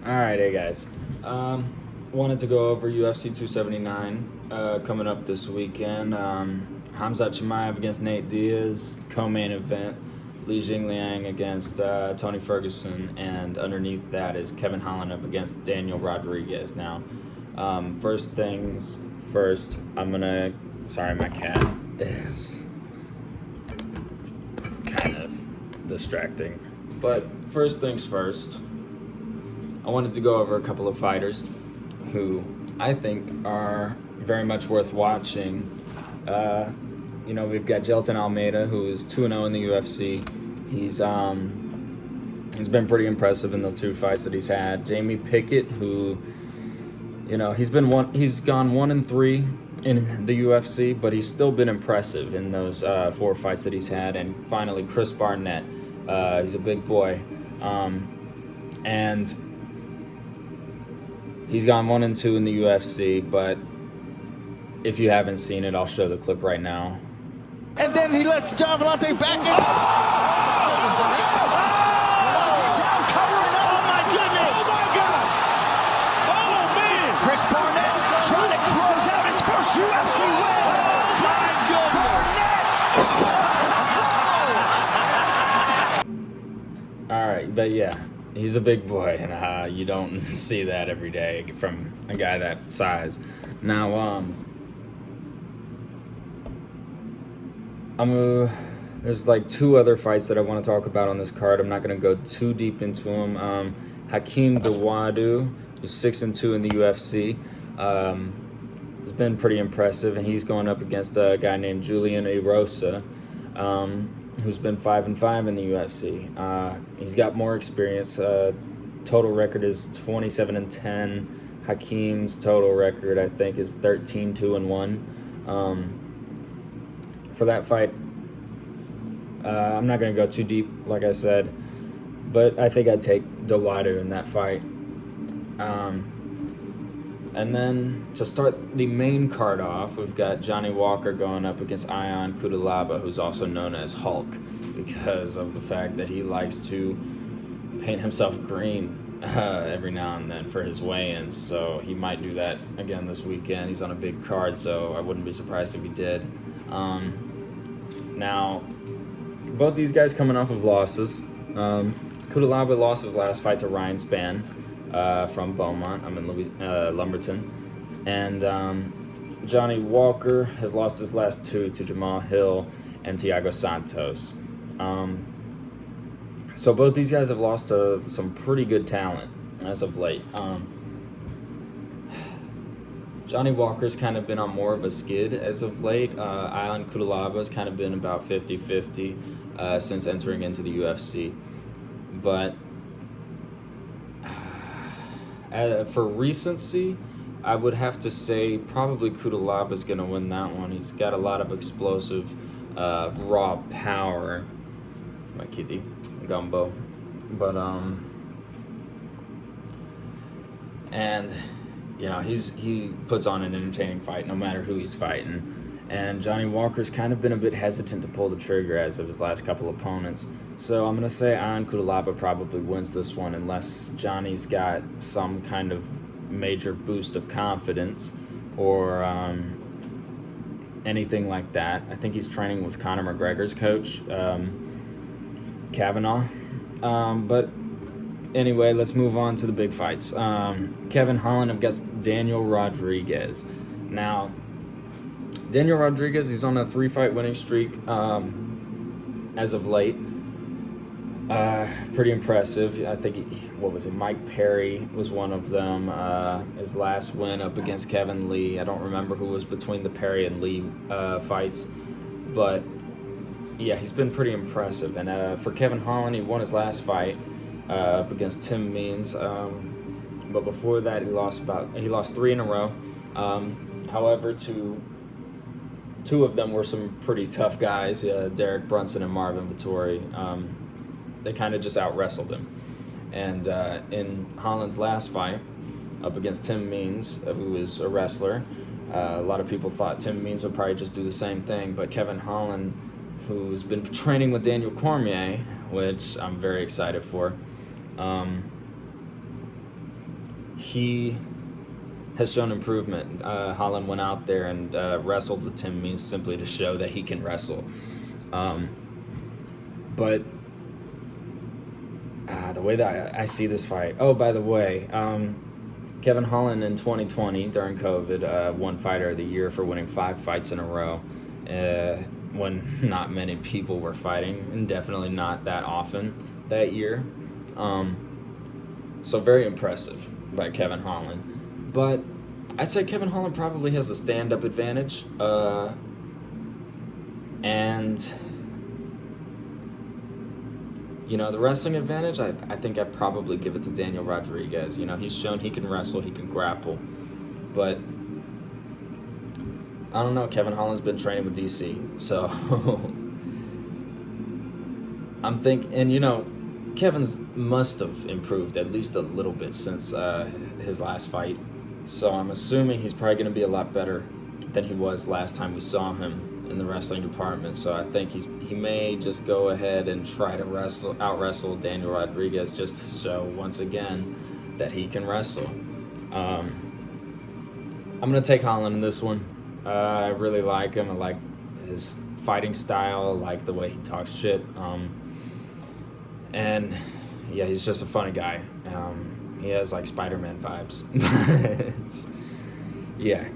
Alright, hey guys. Wanted to go over UFC 279 coming up this weekend. Hamzat Chimaev against Nate Diaz, co-main event. Li Jingliang against Tony Ferguson, and underneath that is Kevin Holland up against Daniel Rodriguez. Now, first things first, sorry, my cat is kind of distracting. But first things first, I wanted to go over a couple of fighters who I think are very much worth watching. We've got Gelton Almeida, who is 2-0 in the UFC. He's been pretty impressive in the two fights that he's had. Jamie Pickett, who, he's gone 1-3 in the UFC, but he's still been impressive in those 4 fights that he's had. And finally, Chris Barnett. He's a big boy. And he's gone 1-2 in the UFC, but if you haven't seen it, I'll show the clip right now. And then he lets John Vellante back in. Covering up. Oh my goodness! Oh my God! Oh man! Chris Barnett trying to close out his first UFC win. All right, but yeah, he's a big boy, and you don't see that every day from a guy that size. Now, there's like 2 other fights that I want to talk about on this card. I'm not going to go too deep into them. Hakeem Dawodu, who's 6-2 in the UFC, has been pretty impressive, and he's going up against a guy named Julian Erosa, who's been 5-5 in the UFC. He's got more experience. Total record is 27-10. Hakeem's total record, I think, is 13-2-1. For that fight, I'm not going to go too deep, like I said, but I think I'd take Dawodu in that fight. And then to start the main card off, we've got Johnny Walker going up against Ion Cutelaba, who's also known as Hulk, because of the fact that he likes to paint himself green every now and then for his weigh-ins. So he might do that again this weekend. He's on a big card, so I wouldn't be surprised if he did. Now, both these guys coming off of losses. Cutelaba lost his last fight to Ryan Spann from Beaumont. I'm in Lumberton. And Johnny Walker has lost his last 2 to Jamal Hill and Thiago Santos. So both these guys have lost to some pretty good talent as of late. Johnny Walker's kind of been on more of a skid as of late. Ion Cutelaba's kind of been about 50-50 since entering into the UFC. But for recency, I would have to say probably Cutelaba's going to win that one. He's got a lot of explosive, raw power. It's my kitty, Gumbo. But, and he puts on an entertaining fight no matter who he's fighting. And Johnny Walker's kind of been a bit hesitant to pull the trigger as of his last couple opponents. So I'm going to say Ion Cutelaba probably wins this one unless Johnny's got some kind of major boost of confidence or anything like that. I think he's training with Conor McGregor's coach, Kavanaugh. But anyway, let's move on to the big fights. Kevin Holland against Daniel Rodriguez. Now, Daniel Rodriguez, he's on a 3-fight winning streak as of late. Pretty impressive. I think, Mike Perry was one of them. His last win up against Kevin Lee. I don't remember who was between the Perry and Lee fights. But, yeah, he's been pretty impressive. And for Kevin Holland, he won his last fight up against Tim Means. But before that, he lost 3 in a row. However, two of them were some pretty tough guys, Derek Brunson and Marvin Vettori. They kind of just out-wrestled him. And in Holland's last fight, up against Tim Means, who is a wrestler, a lot of people thought Tim Means would probably just do the same thing, but Kevin Holland, who's been training with Daniel Cormier, which I'm very excited for, he has shown improvement. Holland went out there and wrestled with Tim Means simply to show that he can wrestle. But the way that I see this fight... Oh, by the way, Kevin Holland in 2020 during COVID won Fighter of the Year for winning 5 fights in a row when not many people were fighting, and definitely not that often that year. So very impressive by Kevin Holland. But I'd say Kevin Holland probably has the stand-up advantage. And, the wrestling advantage, I think I'd probably give it to Daniel Rodriguez. He's shown he can wrestle, he can grapple. But, I don't know, Kevin Holland's been training with DC. So, I'm thinking, and Kevin's must have improved at least a little bit since his last fight. So I'm assuming he's probably going to be a lot better than he was last time we saw him in the wrestling department. So I think he may just go ahead and try to out-wrestle Daniel Rodriguez just to show once again that he can wrestle. I'm going to take Holland in this one. I really like him. I like his fighting style. I like the way he talks shit. And yeah, he's just a funny guy. He has like Spider-Man vibes. Yeah.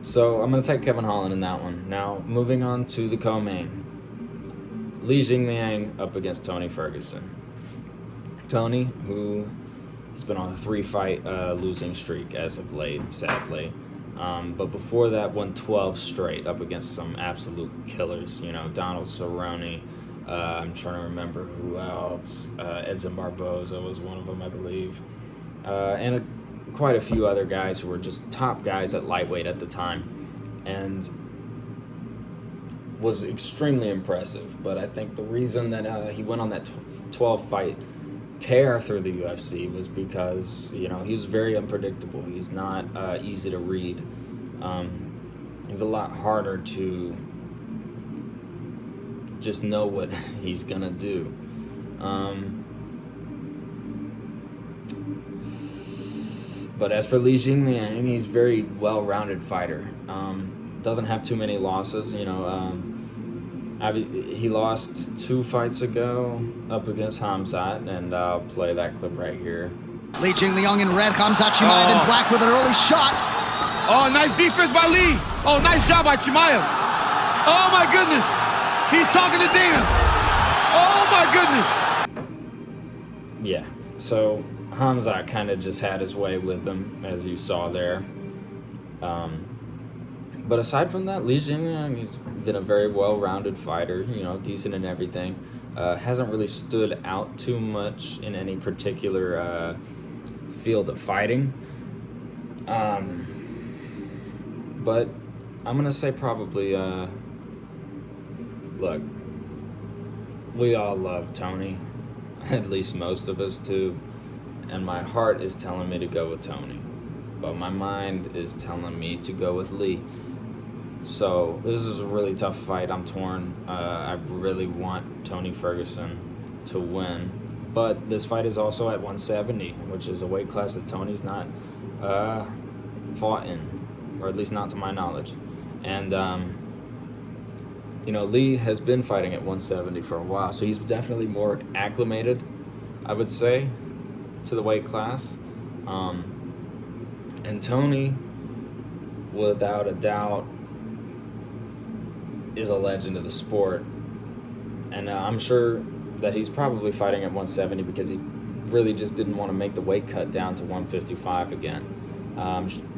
So I'm going to take Kevin Holland in that one. Now, moving on to the co-main. Li Jingliang up against Tony Ferguson. Tony, who has been on a 3-fight losing streak as of late, sadly. But before that, won 12 straight up against some absolute killers. Donald Cerrone. I'm trying to remember who else. Edson Barboza was one of them, I believe. And quite a few other guys who were just top guys at lightweight at the time. And was extremely impressive. But I think the reason that he went on that 12-fight tear through the UFC was because, he's very unpredictable. He's not easy to read. He's a lot harder to just know what he's gonna do. But as for Li Jingliang, he's a very well-rounded fighter. Doesn't have too many losses. He lost 2 fights ago up against Hamzat, and I'll play that clip right here. Li Jingliang in red, Hamzat Chimaev in black with an early shot. Oh, nice defense by Li. Oh, nice job by Chimaev. Oh my goodness. He's talking to Dana. Oh my goodness. Yeah, so Hamzat kind of just had his way with him, as you saw there. But aside from that, Li Jingliang, he's been a very well-rounded fighter, decent in everything. Hasn't really stood out too much in any particular field of fighting. But I'm going to say probably... Look, we all love Tony, at least most of us do, and my heart is telling me to go with Tony, but my mind is telling me to go with Li. So this is a really tough fight. I'm torn. I really want Tony Ferguson to win, but this fight is also at 170, which is a weight class that Tony's not fought in, or at least not to my knowledge. And Li has been fighting at 170 for a while, so he's definitely more acclimated, I would say, to the weight class. And Tony, without a doubt, is a legend of the sport. And I'm sure that he's probably fighting at 170 because he really just didn't want to make the weight cut down to 155 again.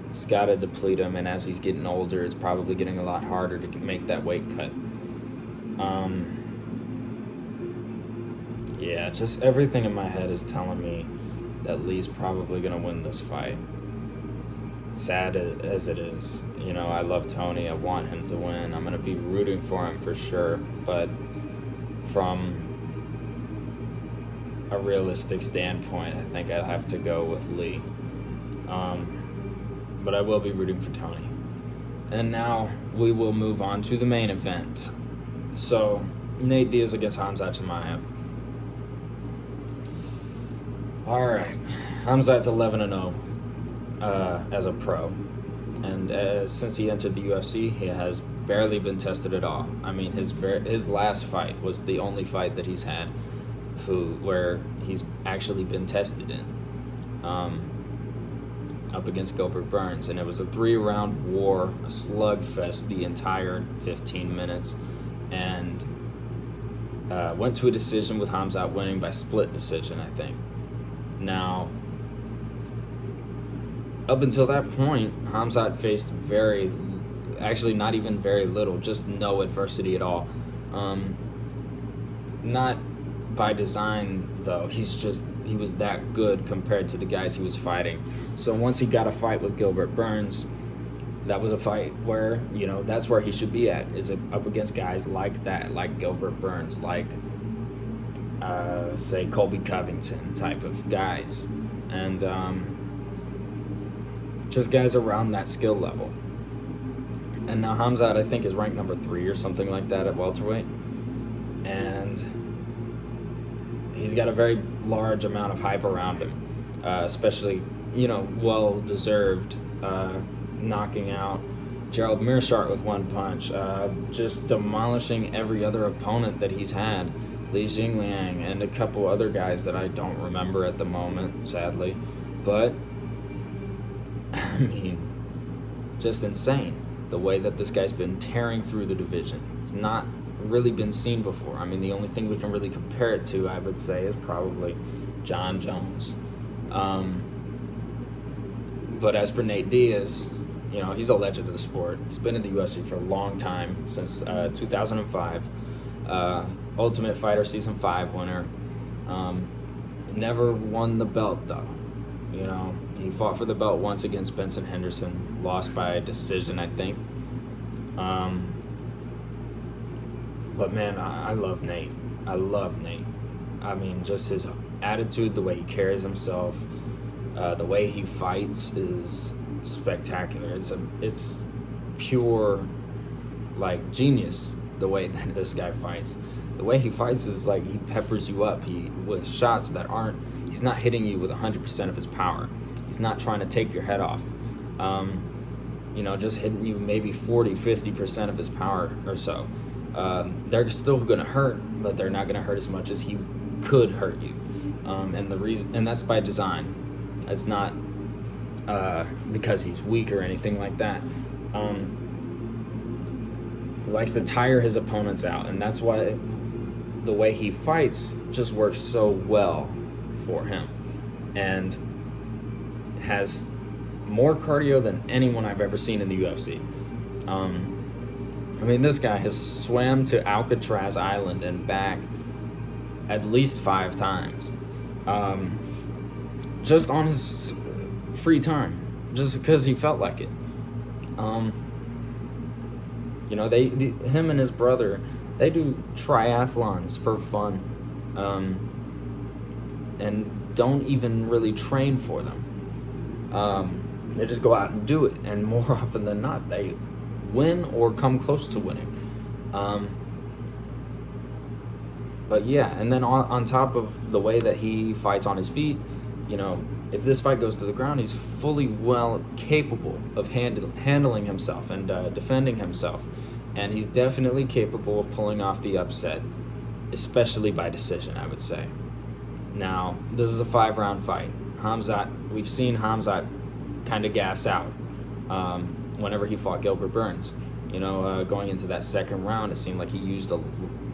It's got to deplete him, and as he's getting older, it's probably getting a lot harder to make that weight cut. Yeah, just everything in my head is telling me that Lee's probably going to win this fight. Sad as it is. I love Tony. I want him to win. I'm going to be rooting for him for sure. But from a realistic standpoint, I think I'd have to go with Lee. But I will be rooting for Tony. And now we will move on to the main event. So, Nate Diaz against Hamzat Chimaev. Alright, Hamzat's 11-0. as a pro. And since he entered the UFC, he has barely been tested at all. I mean, his last fight was the only fight that he's had where he's actually been tested in, up against Gilbert Burns. And it was a 3-round war, a slugfest the entire 15 minutes. And went to a decision with Khamzat winning by split decision, I think. Now, up until that point, Khamzat faced actually not even very little, just no adversity at all. Not by design, though. He was that good compared to the guys he was fighting. So once he got a fight with Gilbert Burns, that was a fight where, that's where he should be at, is up against guys like that, like Gilbert Burns, like, say, Colby Covington type of guys. And just guys around that skill level. And now Khamzat, I think, is ranked number 3 or something like that at welterweight. And he's got a very large amount of hype around him, especially, well-deserved, knocking out Gerald Meerschaert with one punch, just demolishing every other opponent that he's had, Li Jingliang, and a couple other guys that I don't remember at the moment, sadly. But, I mean, just insane the way that this guy's been tearing through the division. It's not really been seen before. I mean, the only thing we can really compare it to, I would say, is probably John Jones. But as for Nate Diaz, he's a legend of the sport. He's been in the UFC for a long time, since 2005. Ultimate Fighter Season 5 winner. Never won the belt, though. He fought for the belt once against Benson Henderson, lost by a decision, I think. But man, I love Nate. I love Nate. I mean, just his attitude, the way he carries himself, the way he fights is spectacular. It's pure, like, genius, the way that this guy fights. The way he fights is like he peppers you up with shots that he's not hitting you with 100% of his power. He's not trying to take your head off. Just hitting you maybe 40-50% of his power or so. They're still going to hurt, but they're not going to hurt as much as he could hurt you. And that's by design. It's not because he's weak or anything like that. He likes to tire his opponents out, and that's why the way he fights just works so well for him, and has more cardio than anyone I've ever seen in the UFC. I mean, this guy has swam to Alcatraz Island and back at least 5 times, just on his free time, just because he felt like it. Him and his brother, they do triathlons for fun, and don't even really train for them. They just go out and do it, and more often than not, they win or come close to winning. But yeah, and then on top of the way that he fights on his feet, if this fight goes to the ground, he's fully well capable of handling himself and defending himself. And he's definitely capable of pulling off the upset, especially by decision, I would say. Now, this is a 5-round fight. We've seen Khamzat kind of gas out whenever he fought Gilbert Burns. Going into that second round, it seemed like he used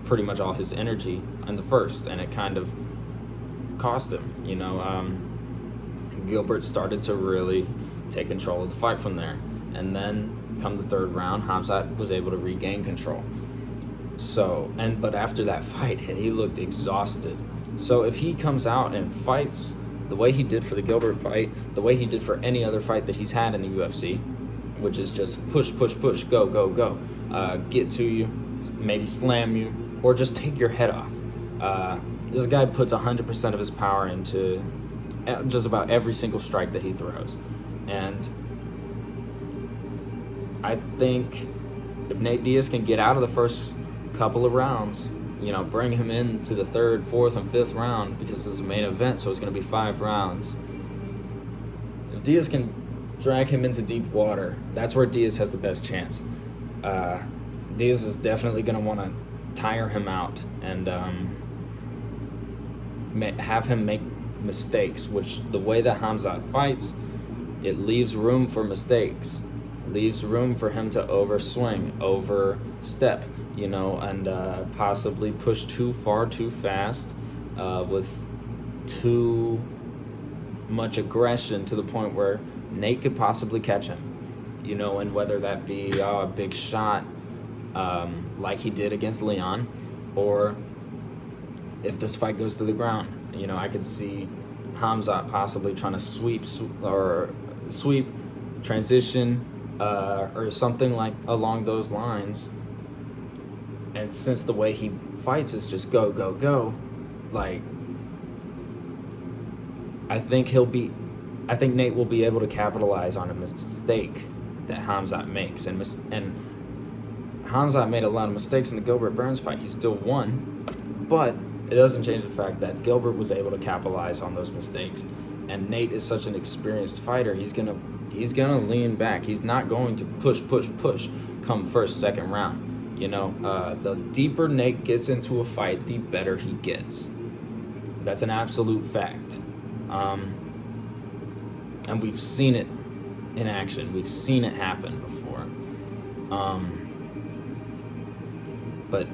pretty much all his energy in the first, and it kind of cost him. Gilbert started to really take control of the fight from there. And then, come the third round, Khamzat was able to regain control. But after that fight, he looked exhausted. So if he comes out and fights the way he did for the Gilbert fight, the way he did for any other fight that he's had in the UFC, which is just push, push, push, go, go, go, get to you, maybe slam you, or just take your head off. This guy puts 100% of his power into just about every single strike that he throws. And I think if Nate Diaz can get out of the first couple of rounds, bring him into the 3rd, 4th, and 5th round, because it's a main event, so it's going to be 5 rounds. If Diaz can drag him into deep water. That's where Diaz has the best chance. Diaz is definitely going to want to tire him out and have him make mistakes, which the way that Khamzat fights, it leaves room for mistakes. Leaves room for him to overswing, overstep, and possibly push too far, too fast, with too much aggression to the point where Nate could possibly catch him, and whether that be a big shot like he did against Leon, or if this fight goes to the ground. I could see Khamzat possibly trying to sweep, transition, or something like along those lines. And since the way he fights is just go, go, go, like, I think Nate will be able to capitalize on a mistake that Khamzat makes. And Khamzat made a lot of mistakes in the Gilbert-Burns fight. He still won, but it doesn't change the fact that Gilbert was able to capitalize on those mistakes. And Nate is such an experienced fighter. He's gonna lean back. He's not going to push come first, second round. The deeper Nate gets into a fight, the better he gets. That's an absolute fact. And we've seen it in action. We've seen it happen before. But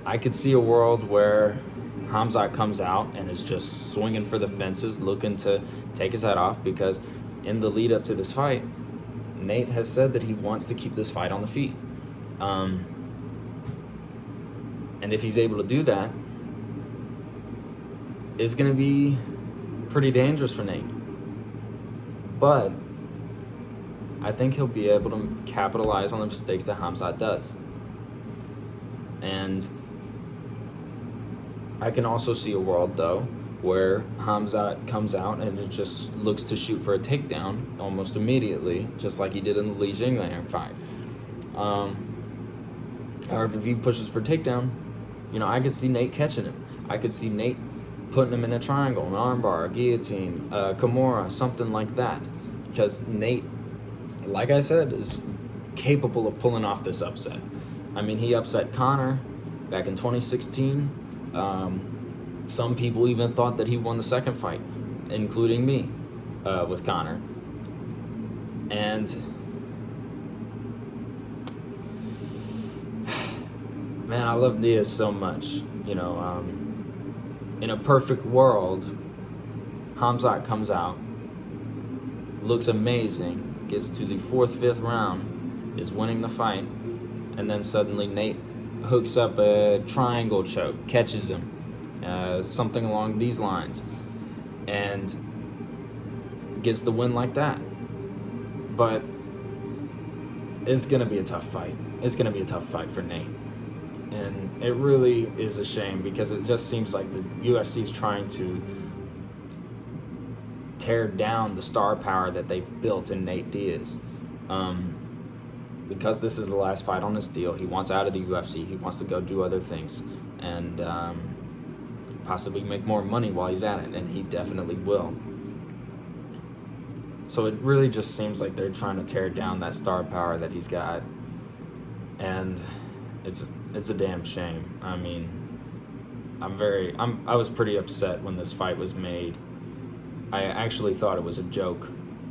I could see a world where Khamzat comes out and is just swinging for the fences, looking to take his head off, because in the lead up to this fight, Nate has said that he wants to keep this fight on the feet. And if he's able to do that, it's going to be pretty dangerous for Nate. But I think he'll be able to capitalize on the mistakes that Khamzat does. And I can also see a world, though, where Khamzat comes out and it just looks to shoot for a takedown almost immediately, just like he did in the Li Jingliang fight. However, if he pushes for takedown, I could see Nate catching him. I could see Nate putting him in a triangle, an armbar, a guillotine, Kimura, something like that. Because Nate, like I said, is capable of pulling off this upset. I mean, he upset Conor back in 2016. Some people even thought that he won the second fight, including me, with Conor. And man, I love Diaz so much. In a perfect world, Khamzat comes out, looks amazing, gets to the 4th, 5th round, is winning the fight, and then suddenly Nate hooks up a triangle choke, catches him, something along these lines, and gets the win like that. But it's going to be a tough fight. It's going to be a tough fight for Nate. And it really is a shame, because it just seems like the UFC is trying to tear down the star power that they've built in Nate Diaz. Because this is the last fight on his deal, he wants out of the UFC. He wants to go do other things and possibly make more money while he's at it, and he definitely will. So it really just seems like they're trying to tear down that star power that he's got, and it's a damn shame. I mean, I was pretty upset when this fight was made. I actually thought it was a joke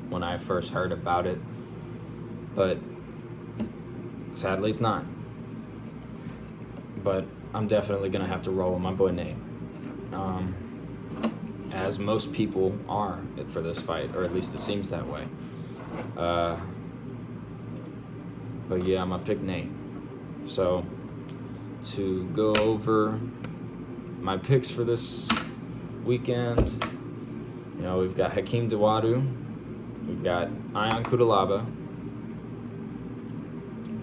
when I first heard about it, but sadly it's not. But I'm definitely gonna have to roll with my boy Nate, as most people are for this fight, or at least it seems that way. But yeah, I'm gonna pick Nate. So to go over my picks for this weekend, we've got Hakeem Dawodu, we've got Ion Cutelaba,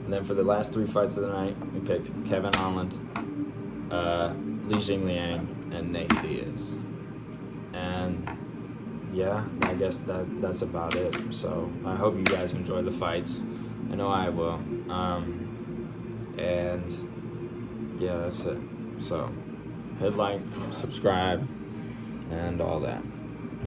and then for the last 3 fights of the night, we picked Kevin Holland, Li Jingliang, and Nate Diaz. And yeah, I guess that's about it. So I hope you guys enjoy the fights. I know I will. And yeah, that's it. So hit like, subscribe, and all that.